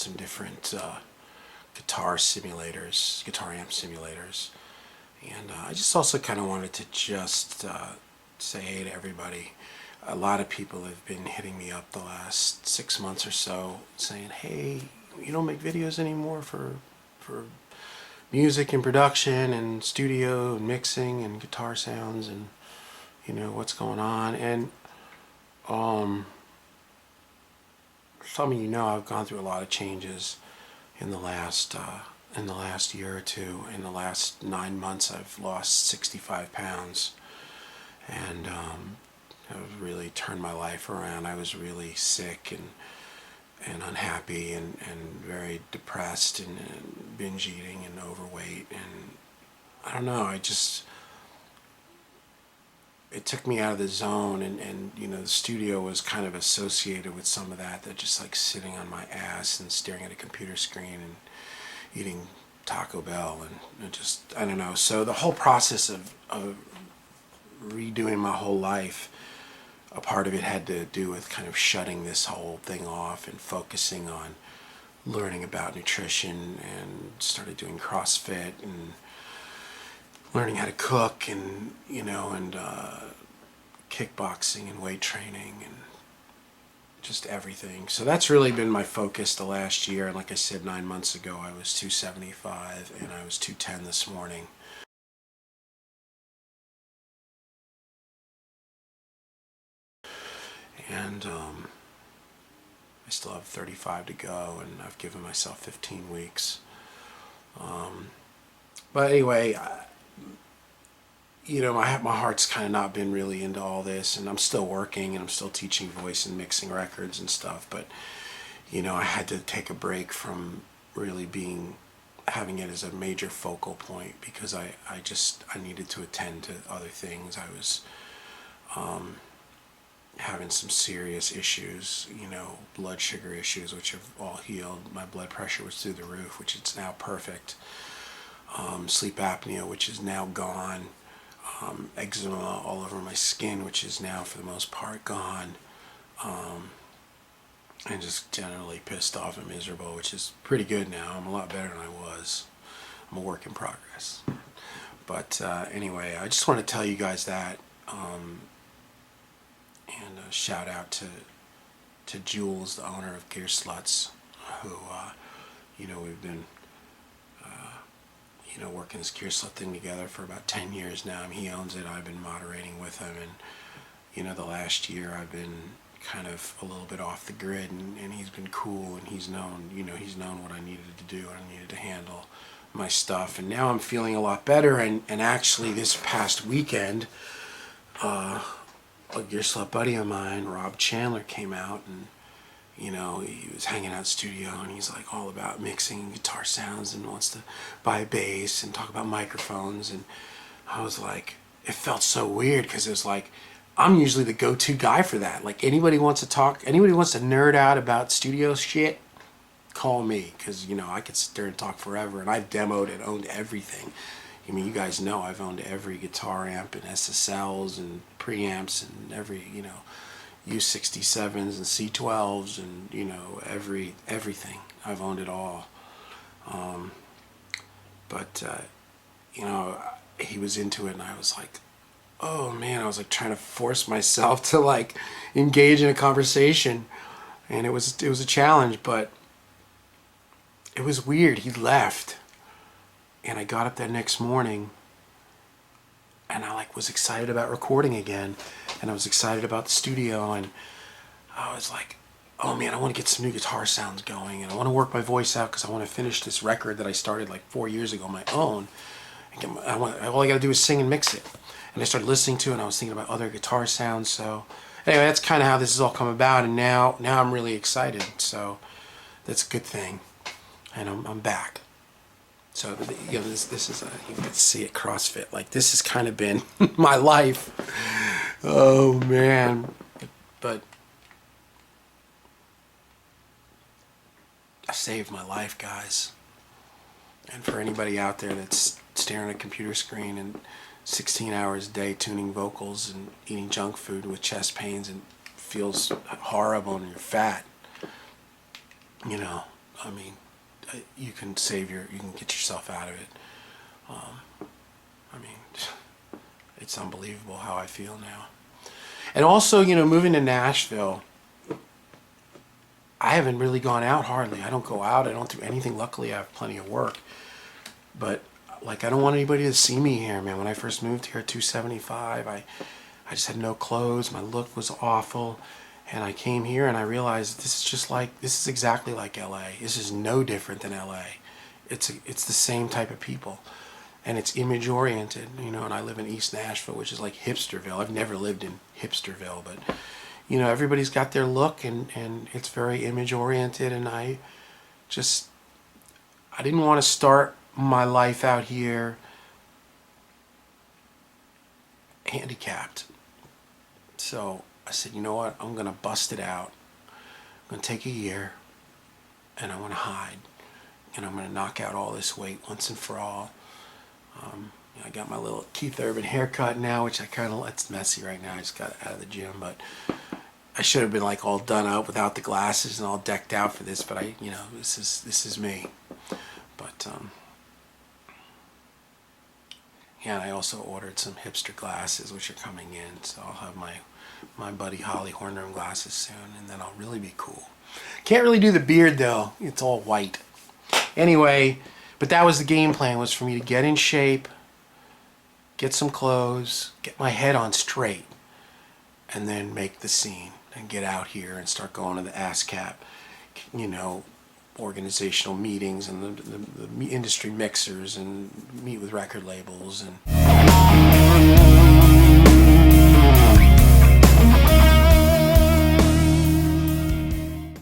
some different guitar simulators, guitar amp simulators. And I just also kind of wanted to just say hey to everybody. A lot of people have been hitting me up the last 6 months or so saying, hey, you don't make videos anymore for music and production and studio and mixing and guitar sounds, and you know what's going on. And some of you know I've gone through a lot of changes in the last year or two. In the last 9 months, I've lost 65 pounds, and I've really turned my life around. I was really sick and unhappy and very depressed and binge eating and overweight, and I don't know, it took me out of the zone, and you know, the studio was kind of associated with some of that just like sitting on my ass and staring at a computer screen and eating Taco Bell, and just, I don't know. So the whole process of redoing my whole life, a part of it had to do with kind of shutting this whole thing off and focusing on learning about nutrition, and started doing CrossFit and learning how to cook, and you know, and kickboxing and weight training and just everything. So that's really been my focus the last year. And like I said, 9 months ago I was 275 and I was 210 this morning. And I still have 35 to go, and I've given myself 15 weeks. But anyway, you know, my heart's kind of not been really into all this, and I'm still working and I'm still teaching voice and mixing records and stuff, but you know, I had to take a break from really having it as a major focal point, because I needed to attend to other things. I was having some serious issues, you know, blood sugar issues, which have all healed. My blood pressure was through the roof, which is now perfect. Sleep apnea, which is now gone. Eczema all over my skin, which is now for the most part gone. And just generally pissed off and miserable, which is pretty good now. I'm a lot better than I was. I'm a work in progress. But anyway, I just want to tell you guys that, and a shout out to Jules, the owner of Gear Sluts, who you know, we've been you know, working this Gear Slut thing together for about 10 years now. I mean, he owns it. I've been moderating with him, and you know, the last year I've been kind of a little bit off the grid, and he's been cool, and he's known, you know, he's known what I needed to do, and I needed to handle my stuff, and now I'm feeling a lot better. And actually this past weekend, a Gear Slut buddy of mine, Rob Chandler, came out, and you know, he was hanging out in the studio, and he's like all about mixing guitar sounds and wants to buy a bass and talk about microphones. And I was like, it felt so weird, because it was like, I'm usually the go-to guy for that. Like, anybody wants to nerd out about studio shit, call me, because you know, I could sit there and talk forever, and I've demoed and owned everything. I mean, you guys know I've owned every guitar amp and SSLs and preamps and every, you know, U67s and C12s, and you know, everything. I've owned it all. But you know, he was into it, and I was like, oh man, I was like trying to force myself to like engage in a conversation, and it was a challenge, but it was weird. He left, and I got up that next morning, and I like was excited about recording again, and I was excited about the studio, and I was like, oh man, I want to get some new guitar sounds going, and I want to work my voice out, because I want to finish this record that I started like 4 years ago on my own. All I got to do is sing and mix it. And I started listening to it, and I was thinking about other guitar sounds. So anyway, that's kind of how this has all come about, and now I'm really excited. So that's a good thing, and I'm back. So you know, this is you can see it, CrossFit. Like, this has kind of been my life. Oh man, but I saved my life, guys. And for anybody out there that's staring at a computer screen and 16 hours a day tuning vocals and eating junk food with chest pains and feels horrible and you're fat, you know, I mean, you can get yourself out of it. I mean, it's unbelievable how I feel now. And also, moving to Nashville, I haven't really gone out hardly. I don't go out. I don't do anything. Luckily, I have plenty of work. But, like, I don't want anybody to see me here, man. When I first moved here at 275, I just had no clothes. My look was awful. And I came here and I realized this is exactly like LA. This is no different than LA. It's the same type of people. And it's image oriented, and I live in East Nashville, which is like hipsterville. I've never lived in hipsterville, but everybody's got their look, and it's very image oriented. And I didn't want to start my life out here handicapped. So I said, you know what? I'm gonna bust it out. I'm gonna take a year, and I'm gonna hide, and I'm gonna knock out all this weight once and for all. I got my little Keith Urban haircut now, which it's messy right now. I just got it out of the gym, but I should have been like all done up without the glasses and all decked out for this. But this is me. But yeah, and I also ordered some hipster glasses, which are coming in. So I'll have my buddy Holly Hornroom glasses soon, and then I'll really be cool. Can't really do the beard though; it's all white. Anyway. But that was the game plan, was for me to get in shape, get some clothes, get my head on straight, and then make the scene and get out here and start going to the ASCAP, organizational meetings and the industry mixers and meet with record labels and